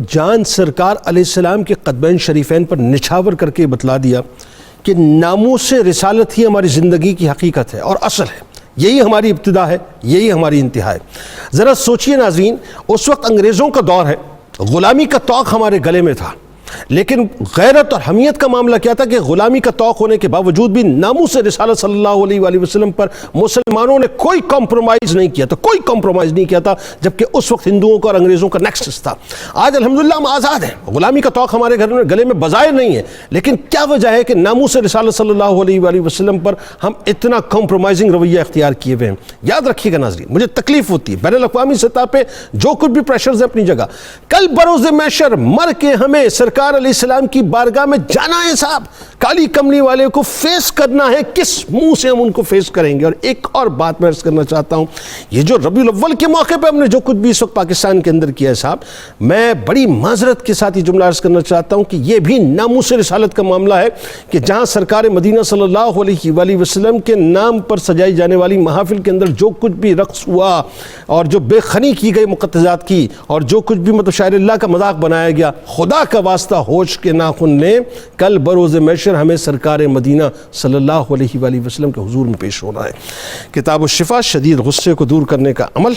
جان سرکار علیہ السلام کے قدمین شریفین پر نچھاور کر کے بتلا دیا کہ ناموس رسالت ہی ہماری زندگی کی حقیقت ہے اور اصل ہے. یہی ہماری ابتدا ہے، یہی ہماری انتہا ہے. ذرا سوچئے ناظرین، اس وقت انگریزوں کا دور ہے، غلامی کا طوق ہمارے گلے میں تھا، لیکن غیرت اور حمیت کا معاملہ کیا تھا کہ غلامی کا طوق ہونے کے باوجود بھی ناموس رسالت صلی اللہ علیہ وآلہ وسلم پر مسلمانوں نے کوئی کمپرومائز نہیں کیا تھا، کوئی کمپرومائز نہیں کیا تھا، جبکہ اس وقت ہندوؤں کا اور انگریزوں کا نیکسس تھا. آج الحمدللہ ہم آزاد ہیں، غلامی کا طوق ہمارے گلے میں بظاہر نہیں ہے، لیکن کیا وجہ ہے کہ ناموس رسالت صلی اللہ علیہ وآلہ وسلم پر ہم اتنا کمپرومائزنگ رویہ اختیار کیے ہوئے ہیں؟ یاد رکھیے گا ناظرین، مجھے تکلیف ہوتی ہے، بین الاقوامی سطح پہ جو کچھ بھی پریشرز ہیں اپنی جگہ، کل بروز محشر مر کے ہمیں سرکار علیہ السلام کی بارگاہ میں جانا ہے صاحب، کالی کمنی والے کو فیس کرنا ہے، کس منہ سے ہم ان کو فیس کریں گے؟ اور ایک اور بات میں عرض کرنا چاہتا ہوں، یہ جو ربیع الاول کے موقع پہ ہم نے جو کچھ بھی اس وقت پاکستان کے اندر کیا ہے صاحب، میں بڑی معذرت کے ساتھ یہ جملہ عرض کرنا چاہتا ہوں کہ یہ بھی ناموس رسالت کا معاملہ ہے کہ جہاں سرکار مدینہ صلی اللہ علیہ وآلہ وسلم کے نام پر سجائی جانے والی محافل کے اندر جو کچھ بھی رقص ہوا اور جو بے خنی کی گئی مقتضات کی اور جو کچھ بھی شاعر اللہ کا مذاق بنایا گیا، خدا کا واسطہ ہوش کے ناخن نے کل بروز محشر ہمیں سرکار مدینہ صلی اللہ علیہ وآلہ وسلم کے حضور میں پیش ہونا ہے. کتاب الشفا، شدید غصے کو دور کرنے کا عمل.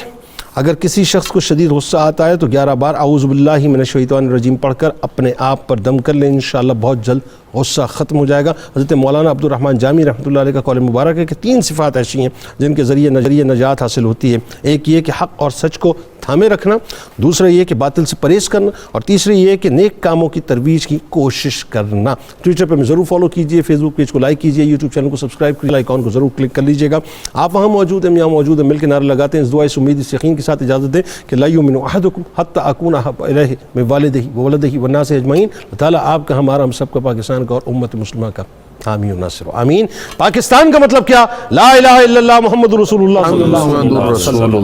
اگر کسی شخص کو شدید غصہ آتا ہے تو 11 بار اعوذ باللہ من الشیطان الرجیم پڑھ کر اپنے آپ پر دم کر لیں، انشاءاللہ بہت جلد غصہ ختم ہو جائے گا. حضرت مولانا عبد الرحمن جامی رحمۃ اللہ علیہ کا قول مبارک ہے کہ 3 صفات ایسی ہیں جن کے ذریعے نجات حاصل ہوتی ہے. ایک یہ کہ حق اور سچ کو تھامے رکھنا، دوسرا یہ کہ باطل سے پرہیز کرنا، اور تیسرا یہ کہ نیک کاموں کی ترویج کی کوشش کرنا. ٹویٹر پہ ہمیں ضرور فالو کیجئے، فیس بک پیج کو لائک کیجئے، یوٹیوب چینل کو سبسکرائب کیجئے، آئیکن کو ضرور کلک کر لیجئے گا. آپ وہاں موجود ہیں، یہاں موجود ہیں، مل کے نعرہ لگاتے ہیں. اس دعا اس امید اس یقین کے ساتھ اجازت دیں کہ لا یؤمن احدکم حتی اکون احب الیہ من والدہ وولدہ والناس اجمعین. اللہ تعالیٰ آپ کا، ہمارا، ہم سب کا، پاکستان کا اور امت مسلمہ کا حامی و ناصر و آمین. پاکستان کا مطلب کیا؟ لا الہ الا اللہ محمد رسول اللہ صلی اللہ علیہ وسلم.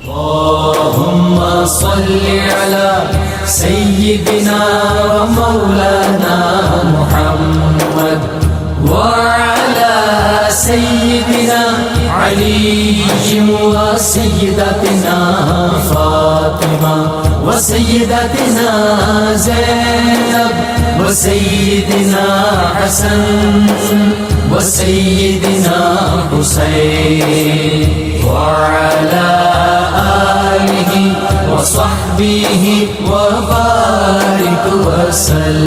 اللہم صلی علی سیدنا و مولانا محمد وعلی سیدنا علی و سیدتنا فاطمہ و سیدتنا زینب و سیدنا حسن و سیدنا حسین وعلی آلہ وصحبہ وبارک وسلم.